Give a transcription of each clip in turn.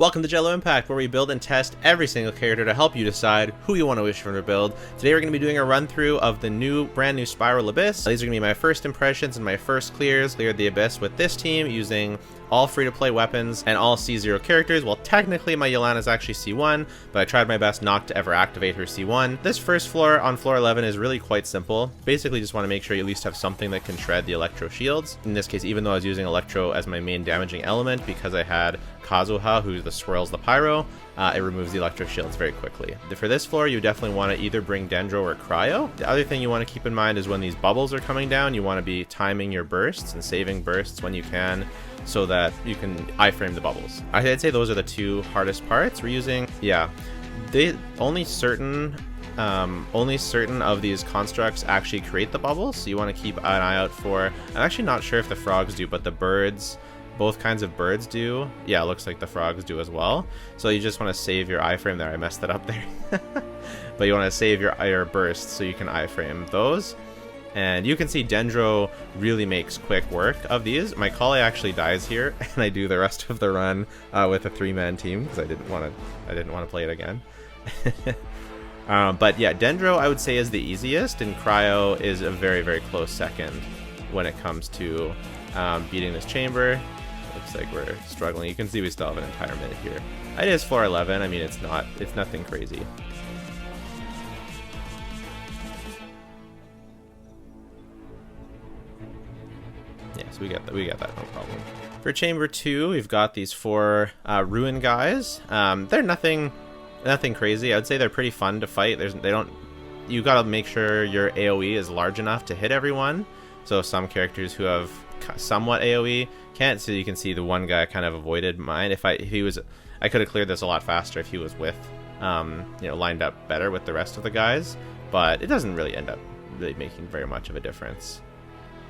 Welcome to Jello Impact, where we build and test every single character to help you decide who you want to wish for their build. Today we're going to be doing a run through of the brand new Spiral Abyss. These are going to be my first impressions and my first clears. Cleared the Abyss with this team using all free-to-play weapons and all C0 characters. Well, technically my Yelanna is actually C1, but I tried my best not to ever activate her C1. This first floor on floor 11 is really quite simple. Basically just want to make sure you at least have something that can shred the Electro shields. In this case, even though I was using Electro as my main damaging element, because I had Kazuha, who swirls the Pyro, it removes the Electro shields very quickly. For this floor, you definitely want to either bring Dendro or Cryo. The other thing you want to keep in mind is when these bubbles are coming down, you want to be timing your bursts and saving bursts when you can, so that you can iframe the bubbles. I'd say those are the two hardest parts. We're using, only certain of these constructs actually create the bubbles, so you want to keep an eye out for, I'm actually not sure if the frogs do, but the birds, both kinds of birds do. Yeah, it looks like the frogs do as well. So you just want to save your iframe there. I messed that up there. But you want to save your bursts so you can iframe those. And you can see Dendro really makes quick work of these. My Kale actually dies here, and I do the rest of the run with a 3-man team because I didn't want to play it again. But yeah, Dendro I would say is the easiest, and Cryo is a very, very close second when it comes to beating this chamber. Looks like we're struggling. You can see we still have an entire minute here. It is floor 11. I mean, it's nothing crazy. Yes, we get that, no problem. For chamber 2, we've got these 4 ruin guys. They're nothing crazy. I would say they're pretty fun to fight. You gotta make sure your AoE is large enough to hit everyone. So some characters who have somewhat AoE can't. So you can see the one guy kind of avoided mine. I could have cleared this a lot faster if he was with, lined up better with the rest of the guys. But it doesn't really end up really making very much of a difference.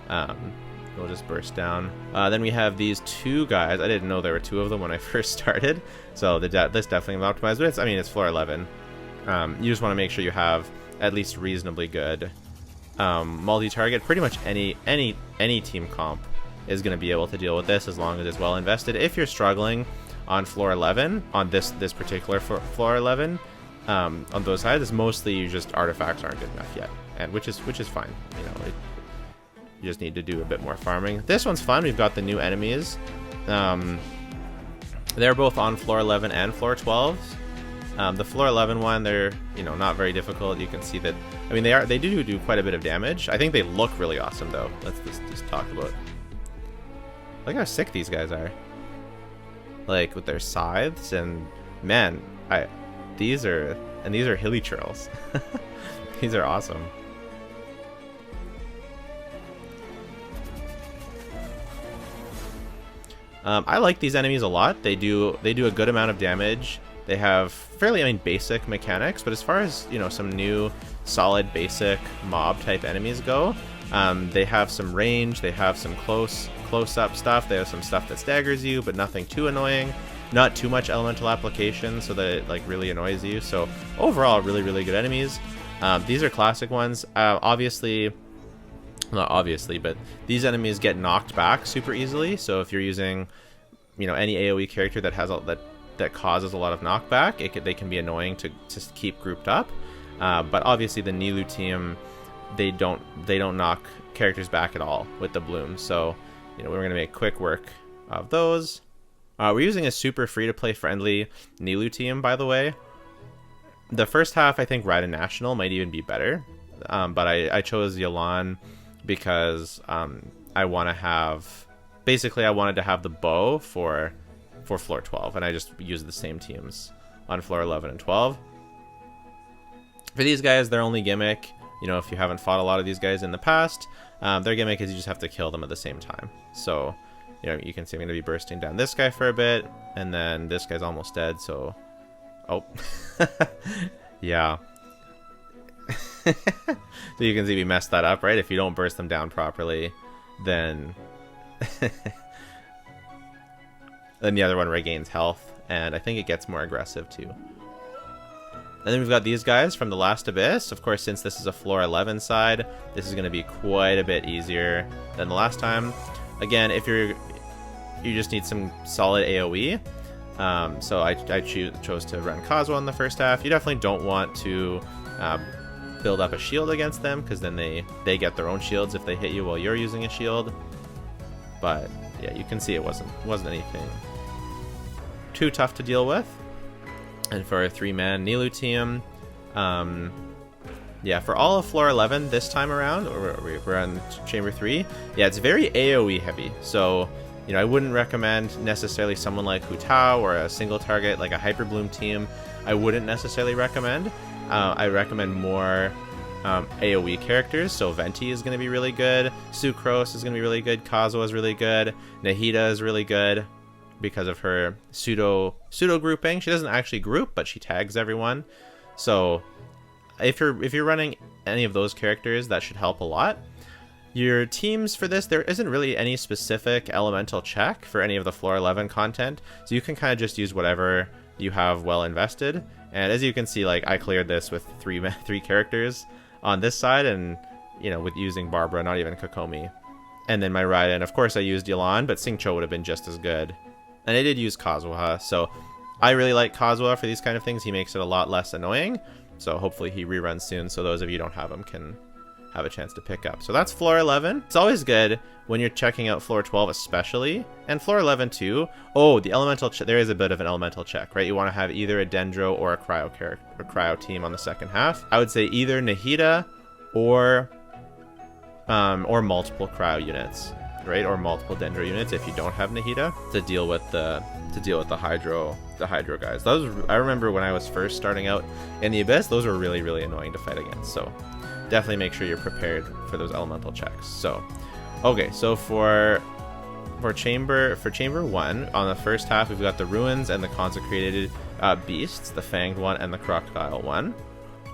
We'll just burst down. Then we have these 2 guys. I didn't know there were 2 of them when I first started. So this definitely optimized. But it's floor 11. You just want to make sure you have at least reasonably good multi-target. Pretty much any team comp is going to be able to deal with this as long as it's well invested. If you're struggling on floor 11, on this particular floor 11, on those sides, it's mostly just artifacts aren't good enough yet, and which is fine. You just need to do a bit more farming. This one's fun. We've got the new enemies. They're both on floor 11 and floor 12. The floor 11 one, they're not very difficult. You can see that. I mean, they do quite a bit of damage. I think they look really awesome though. Let's just talk about. Look how sick these guys are. Like with their scythes, and man, these are hilichurls. These are awesome. I like these enemies a lot. They do a good amount of damage. They have fairly, basic mechanics, but as far as, some new solid basic mob type enemies go, they have some range, they have some close-up stuff, they have some stuff that staggers you, but nothing too annoying. Not too much elemental application so that it really annoys you. So overall, really, really good enemies. These are classic ones. Not obviously, but these enemies get knocked back super easily. So if you're using, any AoE character that has that causes a lot of knockback, they can be annoying to keep grouped up. But obviously the Nilou team, they don't knock characters back at all with the bloom. So we're gonna make quick work of those. We're using a super free-to-play friendly Nilou team, by the way. The first half, I think Raiden National might even be better, but I chose Yelan because I wanted to have the bow for floor 12, and I just used the same teams on floor 11 and 12. For these guys, their only gimmick, if you haven't fought a lot of these guys in the past, their gimmick is you just have to kill them at the same time. So you can see I'm going to be bursting down this guy for a bit, and then this guy's almost dead, so yeah. So you can see we messed that up, right? If you don't burst them down properly, then then the other one regains health, and I think it gets more aggressive too. And then we've got these guys from the last Abyss. Of course, since this is a floor 11 side, this is going to be quite a bit easier than the last time. Again, if you just need some solid AoE, So I chose to run Kazuha in the first half. You definitely don't want to build up a shield against them, because then they get their own shields if they hit you while you're using a shield. But yeah, you can see it wasn't anything too tough to deal with. And for a 3-man Nilou team, yeah, for all of floor 11 this time around, or we're on chamber 3, yeah, it's very AoE heavy. So, you know, I wouldn't recommend necessarily someone like Hu Tao or a single target like a Hyper Bloom team. I wouldn't necessarily recommend. I recommend more AoE characters. So Venti is going to be really good. Sucrose is going to be really good. Kazuha is really good. Nahida is really good because of her pseudo grouping. She doesn't actually group, but she tags everyone. So if you're running any of those characters, that should help a lot. Your teams for this, there isn't really any specific elemental check for any of the floor 11 content, so you can kind of just use whatever you have well invested. And as you can see, like, I cleared this with three characters on this side, and, you know, with using Barbara, not even Kokomi. And then my Raiden, of course I used Yelan, but Xingqiu would have been just as good. And I did use Kazuha, so I really like Kazuha for these kind of things. He makes it a lot less annoying, so hopefully he reruns soon, so those of you who don't have him can have a chance to pick up. So that's floor 11. It's always good when you're checking out floor 12 especially, and floor 11 too. Oh, the elemental there is a bit of an elemental check, right? You want to have either a Dendro or a cryo team on the second half. I would say either Nahida or multiple cryo units, right? Or multiple Dendro units if you don't have Nahida, to deal with the hydro guys. I remember when I was first starting out in the Abyss, those were really, really annoying to fight against. So definitely make sure you're prepared for those elemental checks. So, okay, so for chamber 1, on the first half, we've got the ruins and the consecrated beasts, the fanged one and the crocodile one.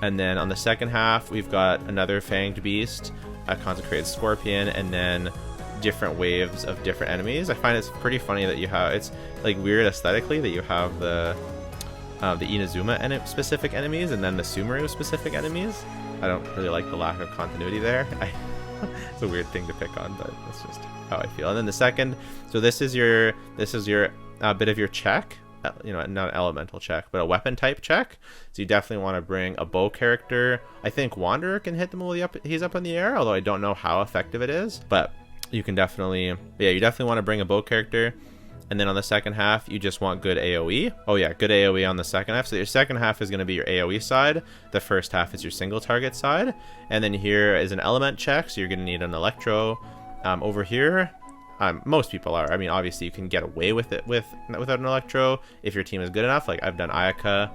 And then on the second half, we've got another fanged beast, a consecrated scorpion, and then different waves of different enemies. I find it's pretty funny that you have, it's like weird aesthetically that you have the Inazuma specific enemies and then the Sumeru specific enemies. I don't really like the lack of continuity there. It's a weird thing to pick on, but that's just how I feel. And then the second, so this is your bit of your check, you know, not an elemental check, but a weapon type check. So you definitely want to bring a bow character. I think Wanderer can hit them while he's up in the air, although I don't know how effective it is, but you can definitely, yeah, you definitely want to bring a bow character. And then on the second half, you just want good AoE. Oh yeah, good AoE on the second half. So your second half is going to be your AoE side. The first half is your single target side. And then here is an element check, so you're going to need an Electro. Over here, most people are. I mean, obviously you can get away with it without an Electro if your team is good enough. Like I've done Ayaka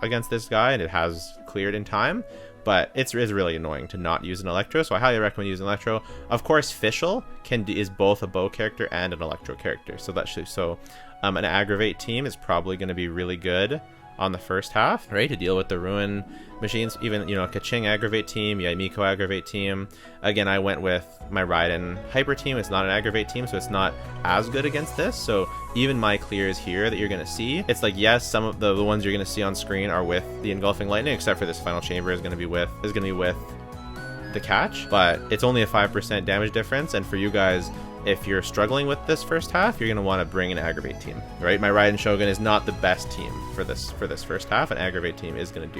against this guy, and it has cleared in time. But it is really annoying to not use an Electro, so I highly recommend using Electro. Of course, Fischl is both a bow character and an Electro character, so an Aggravate team is probably going to be really good on the first half, right, to deal with the Ruin machines. Even, you know, Keqing Aggravate team, Yaimiko Aggravate team. Again, I went with my Raiden Hyper team. It's not an Aggravate team, so it's not as good against this. So even my clears here that you're going to see, it's like, yes, some of the ones you're going to see on screen are with the Engulfing Lightning, except for this final chamber is going to be with the catch, but it's only a 5% damage difference. And for you guys, if you're struggling with this first half, you're going to want to bring an Aggravate team, right? My Raiden Shogun is not the best team for this first half. An Aggravate team is going to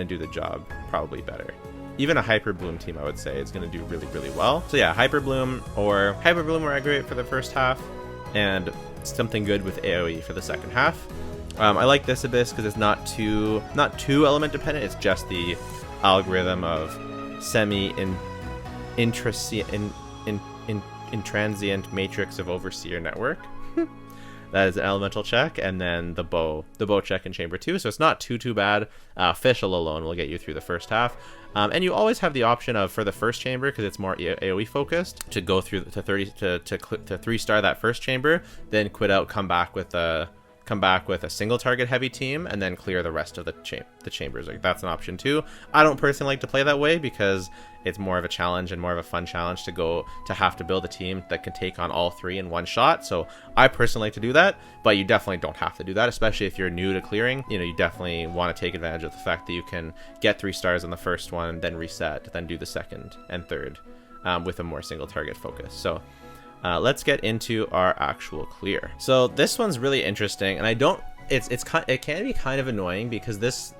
do the job probably better. Even a Hyper Bloom team, I would say, is going to do really, really well. So yeah, Hyper Bloom or Aggravate for the first half, and something good with AoE for the second half. I like this Abyss because it's not too element dependent. It's just the algorithm of intransient matrix of Overseer network. That is an elemental check, and then the bow check in chamber 2. So it's not too bad. Fischl alone will get you through the first half. And you always have the option of, for the first chamber, because it's more AoE focused, to go through to 3-star that first chamber, then quit out, come back with a single target heavy team, and then clear the rest of the chambers. Like, that's an option too. I don't personally like to play that way because it's more of a challenge and more of a fun challenge to have to build a team that can take on all 3 in one shot. So I personally like to do that, but you definitely don't have to do that, especially if you're new to clearing. You know, you definitely want to take advantage of the fact that you can get 3 stars on the first one, then reset, then do the second and third with a more single target focus. So let's get into our actual clear. So this one's really interesting, and I don't. It can be kind of annoying because this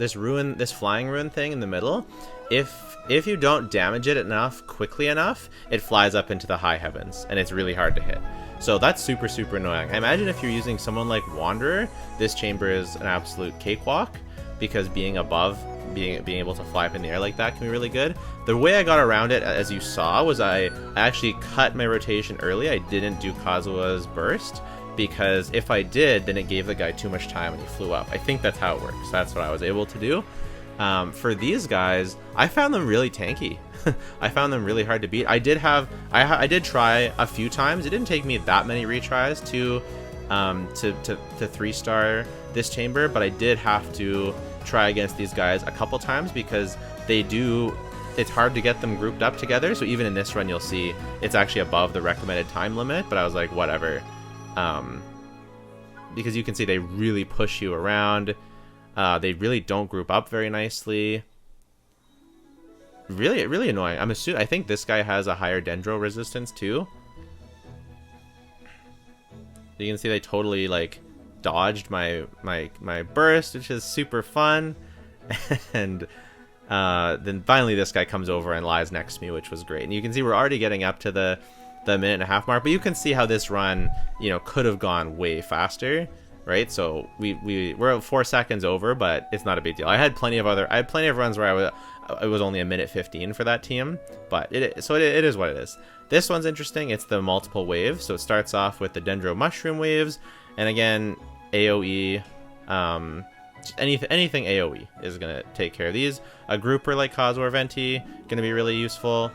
flying ruin thing in the middle, if you don't damage it enough quickly enough, it flies up into the high heavens, and it's really hard to hit. So that's super annoying. I imagine if you're using someone like Wanderer, this chamber is an absolute cakewalk, because being above, being able to fly up in the air like that can be really good. The way I got around it, as you saw, was I actually cut my rotation early. I didn't do Kazuha's burst, because if I did, then it gave the guy too much time and he flew up. I think that's how it works. That's what I was able to do. For these guys, I found them really tanky. I found them really hard to beat. I did try a few times. It didn't take me that many retries to 3-star this chamber, but I did have to try against these guys a couple times because it's hard to get them grouped up together. So even in this run, you'll see it's actually above the recommended time limit, but I was like, whatever. Because you can see they really push you around. They really don't group up very nicely. Really annoying. I think this guy has a higher dendro resistance too. You can see they totally like dodged my burst, which is super fun. And then finally this guy comes over and lies next to me, which was great. And you can see we're already getting up to the minute and a half mark, but you can see how this run, could have gone way faster, right? So we're 4 seconds over, but it's not a big deal. I had plenty of runs where it was only 1:15 for that team, but it is what it is. This one's interesting. It's the multiple waves. So it starts off with the Dendro Mushroom waves, and again, AoE, anything AoE is gonna take care of these. A grouper like Kazuha or Venti gonna be really useful.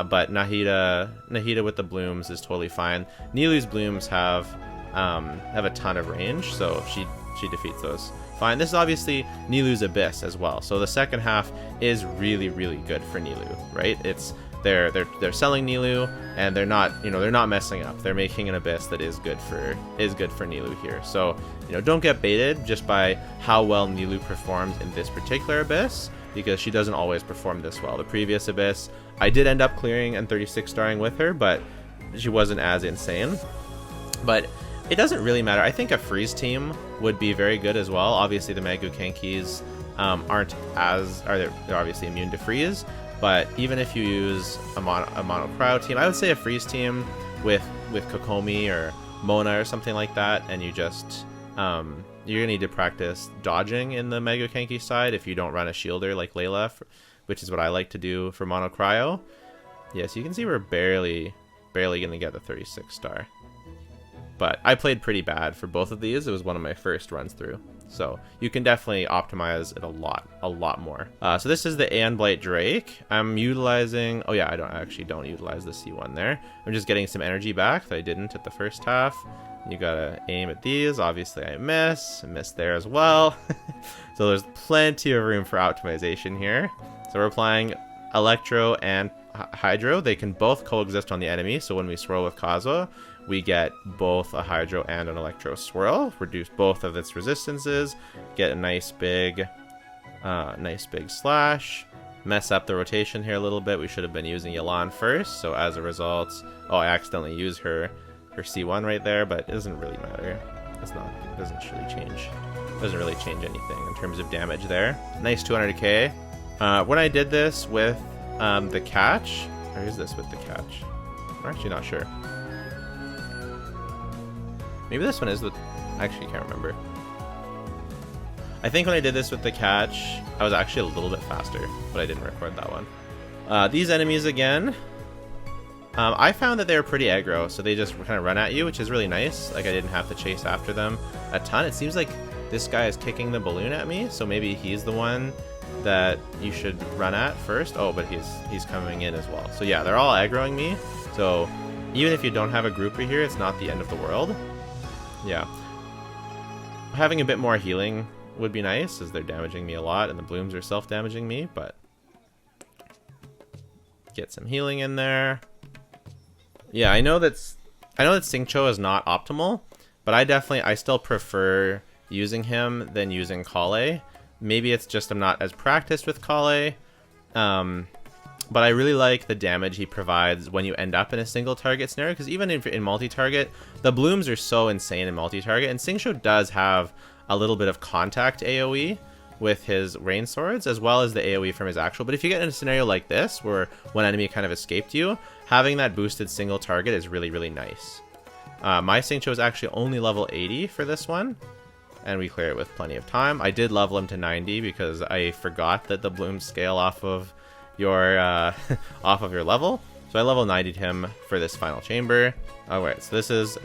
But Nahida with the blooms is totally fine. Nilou's blooms have a ton of range, so she defeats those fine. This is obviously Nilou's Abyss as well, so the second half is really good for Nilou, right? They're selling Nilou, and they're not messing up. They're making an Abyss that is good for Nilou here. So don't get baited just by how well Nilou performs in this particular Abyss, because she doesn't always perform this well. The previous Abyss, I did end up clearing and 36-starring with her, but she wasn't as insane. But it doesn't really matter. I think a freeze team would be very good as well. Obviously, the Magokankis they're obviously immune to freeze, but even if you use a mono cryo team, I would say a freeze team with Kokomi or Mona or something like that, and you just you're gonna need to practice dodging in the Magokanki side if you don't run a shielder like Layla, which is what I like to do for mono cryo. Yes, you can see we're barely gonna get the 36-star. But I played pretty bad for both of these. It was one of my first runs through. So you can definitely optimize it a lot more. So this is the Aeon Blight Drake. I'm utilizing, oh yeah, I don't utilize the C1 there. I'm just getting some energy back that I didn't at the first half. You gotta aim at these. Obviously I missed there as well. So there's plenty of room for optimization here. So we're applying Electro and Hydro. They can both coexist on the enemy. So when we swirl with Kazuha, we get both a Hydro and an Electro swirl, reduce both of its resistances, get a nice big slash, mess up the rotation here a little bit. We should have been using Yelan first, so as a result, I accidentally used her C1 right there, but it doesn't really matter. It doesn't really change anything in terms of damage there. Nice 200k. When I did this with the catch, or is this with the catch? I'm actually not sure. Maybe this one is with... I actually can't remember. I think when I did this with the catch, I was actually a little bit faster, but I didn't record that one. These enemies again, I found that they were pretty aggro, so they just kind of run at you, which is really nice. Like, I didn't have to chase after them a ton. It seems like this guy is kicking the balloon at me, so maybe he's the one that you should run at first. Oh, but he's coming in as well. So yeah, they're all aggroing me, so even if you don't have a grouper here, it's not the end of the world. Yeah. Having a bit more healing would be nice, as they're damaging me a lot, and the blooms are self-damaging me, but... Get some healing in there. Yeah, I know that Xingqiu is not optimal, but I still prefer using him than using Kale. Maybe it's just I'm not as practiced with Kale. But I really like the damage he provides when you end up in a single target scenario, because even in multi-target, the blooms are so insane in multi-target, and Xingqiu does have a little bit of contact AoE with his rain swords, as well as the AoE from his actual. But if you get in a scenario like this, where one enemy kind of escaped you, having that boosted single target is really, really nice. My Xingqiu is actually only level 80 for this one, and we clear it with plenty of time. I did level him to 90 because I forgot that the blooms scale off of your off of your level. So I level 90'd him for this final chamber. Alright, so this is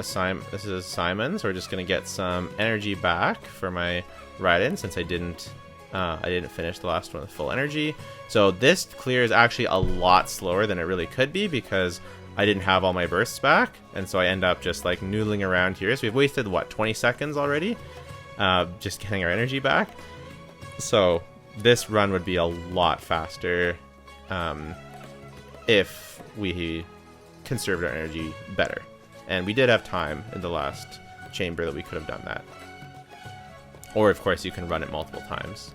Simon, so we're just gonna get some energy back for my ride-in since I didn't finish the last one with full energy. So this clear is actually a lot slower than it really could be because I didn't have all my bursts back, and so I end up just like noodling around here. So we've wasted what, 20 seconds already, just getting our energy back. So this run would be a lot faster if we conserved our energy better. And we did have time in the last chamber that we could have done that. Or of course you can run it multiple times.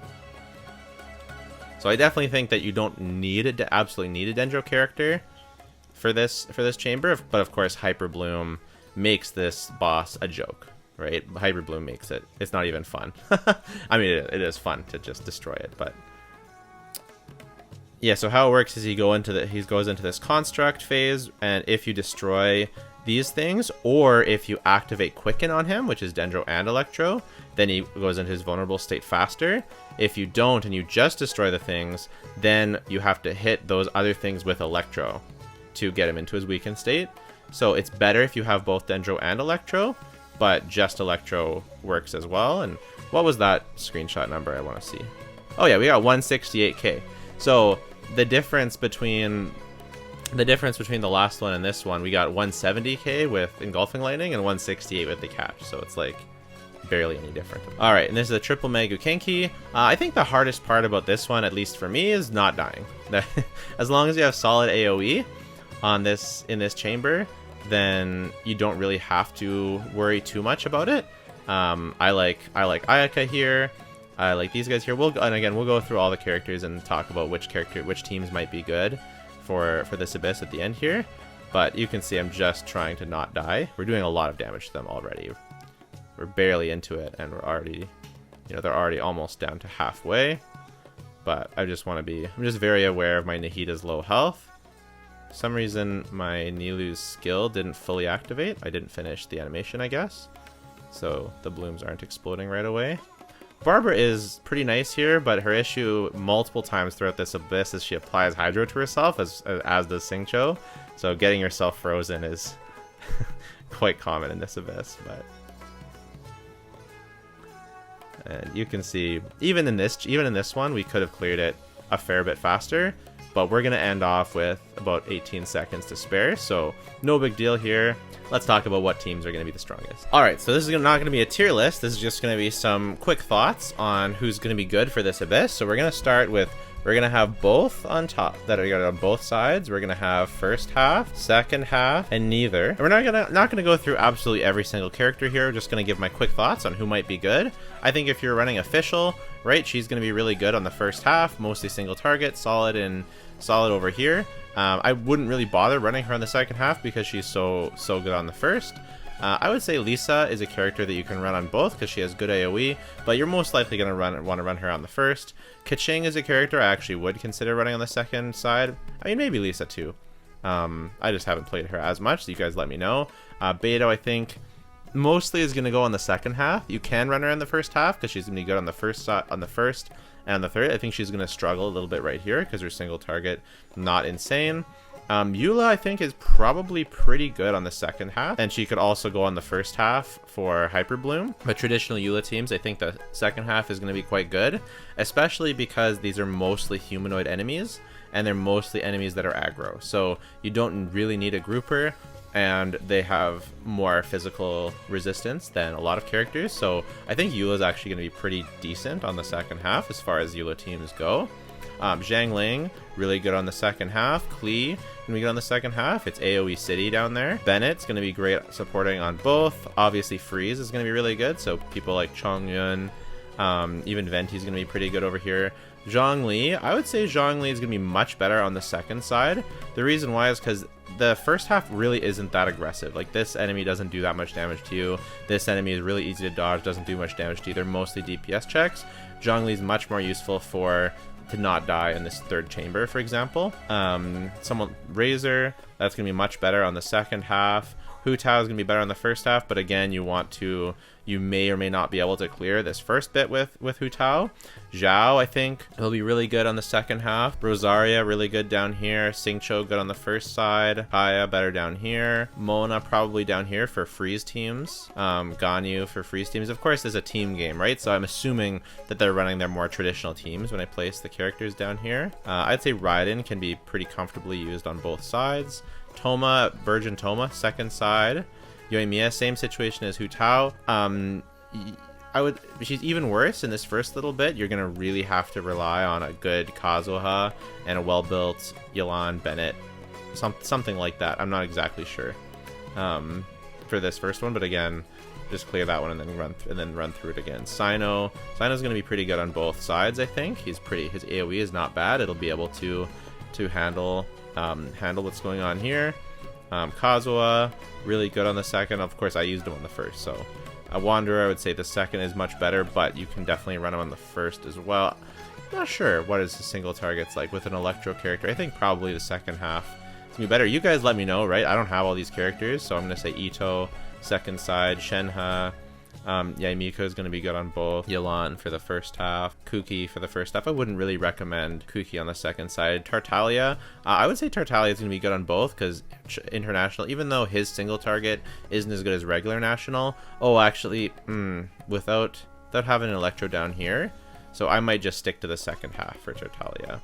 So I definitely think that you don't need absolutely need a Dendro character for this chamber, but of course Hyper Bloom makes this boss a joke, right? Hyper Bloom makes it's not even fun. I mean, it is fun to just destroy it, but yeah. So how it works is he goes into this construct phase, and if you destroy these things, or if you activate Quicken on him, which is Dendro and Electro, then he goes into his vulnerable state faster. If you don't and you just destroy the things, then you have to hit those other things with Electro to get him into his weakened state. So it's better if you have both Dendro and Electro, but just Electro works as well. And what was that screenshot number I want to see? Oh yeah, we got 168k. So the difference between the last one and this one, we got 170k with Engulfing Lightning and 168 with the catch. So it's like barely any different. All right, and this is a triple Mega Kenki. I think the hardest part about this one, at least for me, is not dying. As long as you have solid AoE in this chamber, then you don't really have to worry too much about it. I like Ayaka here. I like these guys here. We'll go through all the characters and talk about which teams might be good for this Abyss at the end here. But you can see I'm just trying to not die. We're doing a lot of damage to them already. We're barely into it, and we're already, they're already almost down to halfway. But I'm just very aware of my Nahida's low health. For some reason, my Nilu's skill didn't fully activate. I didn't finish the animation, I guess. So the blooms aren't exploding right away. Barbara is pretty nice here, but her issue multiple times throughout this Abyss is she applies Hydro to herself, as does Xingqiu. So getting yourself frozen is quite common in this Abyss. And you can see, even in this one, we could have cleared it a fair bit faster. But we're going to end off with about 18 seconds to spare, so no big deal here. Let's talk about what teams are going to be the strongest. Alright, so this is not going to be a tier list. This is just going to be some quick thoughts on who's going to be good for this Abyss. So we're going to start with, we're going to have both on top, that are on both sides. We're going to have first half, second half, and neither. And we're not going to go through absolutely every single character here. We're just going to give my quick thoughts on who might be good. I think if you're running official, right, she's going to be really good on the first half, mostly single target, solid over here. I wouldn't really bother running her on the second half because she's so good on the first. I would say Lisa is a character that you can run on both because she has good AoE, but you're most likely going to want to run her on the first. Keqing is a character I actually would consider running on the second side. I mean, maybe Lisa too. I just haven't played her as much, so you guys let me know. Beidou, I think, mostly is going to go on the second half. You can run her in the first half because she's going to be good on the first and the third. I think she's going to struggle a little bit right here because her single target not insane. Eula, I think, is probably pretty good on the second half, and she could also go on the first half for Hyper Bloom. But traditional Eula teams, I think the second half is going to be quite good, especially because these are mostly humanoid enemies, and they're mostly enemies that are aggro. So you don't really need a grouper, and they have more physical resistance than a lot of characters. So I think Eula is actually going to be pretty decent on the second half as far as Eula teams go. Xiangling, really good on the second half. Klee, going to be good on the second half. It's AoE City down there. Bennett's going to be great supporting on both. Obviously, Freeze is going to be really good. So people like Chongyun, even Venti's going to be pretty good over here. Zhongli, I would say Zhongli is going to be much better on the second side. The reason why is because the first half really isn't that aggressive. Like, this enemy doesn't do that much damage to you. This enemy is really easy to dodge, doesn't do much damage to you. They're mostly DPS checks. Zhongli is much more useful to not die in this third chamber, for example. Razor, that's going to be much better on the second half. Hu Tao is going to be better on the first half, but again, you may or may not be able to clear this first bit with Hu Tao. Zhao, I think, will be really good on the second half. Rosaria, really good down here. Xingqiu, good on the first side. Haya, better down here. Mona, probably down here for freeze teams. Ganyu for freeze teams. Of course, it's a team game, right? So I'm assuming that they're running their more traditional teams when I place the characters down here. I'd say Raiden can be pretty comfortably used on both sides. Toma, Virgin Toma, second side. Yoimiya, same situation as Hu Tao. She's even worse in this first little bit. You're gonna really have to rely on a good Kazuha and a well-built Yelan Bennett, something like that. I'm not exactly sure for this first one, but again, just clear that one and then run through it again. Sino, Sino's gonna be pretty good on both sides. I think his AOE is not bad. It'll be able to handle what's going on here. Kazuha, really good on the second. Of course, I used him on the first, so a Wanderer, I would say the second is much better, but you can definitely run him on the first as well. Not sure what is the single targets like with an Electro character. I think probably the second half is gonna be better. You guys let me know, right? I don't have all these characters, so I'm gonna say Ito second side, Shenhe. Miko is going to be good on both. Yelan for the first half. Kuki for the first half. I wouldn't really recommend Kuki on the second side. Tartaglia, I would say Tartaglia is going to be good on both because international, even though his single target isn't as good as regular national. Oh, actually, without having an Electro down here, so I might just stick to the second half for Tartaglia.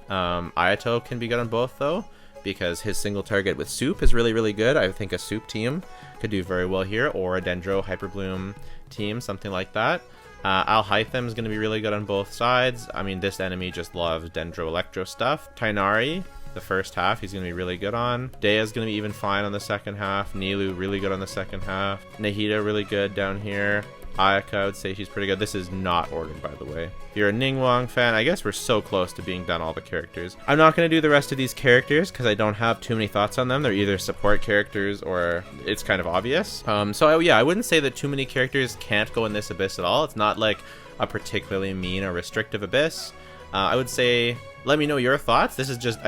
Ayato can be good on both though, because his single target with Soup is really, really good. I think a Soup team could do very well here, or a Dendro Hyperbloom team, something like that. Alhaitham is going to be really good on both sides. I mean, this enemy just loves Dendro Electro stuff. Tighnari, the first half, he's going to be really good on. Dea is going to be even fine on the second half. Nilou, really good on the second half. Nahida, really good down here. Ayaka, I would say she's pretty good. This is not ordered, by the way. If you're a Ningguang fan, I guess we're so close to being done all the characters. I'm not going to do the rest of these characters because I don't have too many thoughts on them. They're either support characters or it's kind of obvious. Yeah, I wouldn't say that too many characters can't go in this Abyss at all. It's not like a particularly mean or restrictive Abyss. I would say, let me know your thoughts. This is just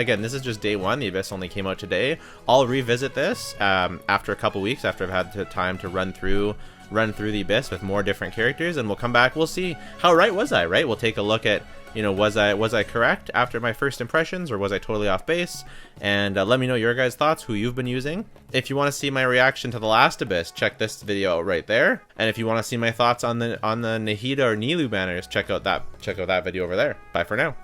day one. The Abyss only came out today. I'll revisit this after a couple weeks, after I've had the time to run through the Abyss with more different characters, and we'll come back. We'll see how right was I, right? We'll take a look at, was I correct after my first impressions, or was I totally off base? And let me know your guys' thoughts, who you've been using. If you want to see my reaction to the last Abyss, check this video out right there. And if you want to see my thoughts on the Nahida or Nilou banners, check out that video over there. Bye for now.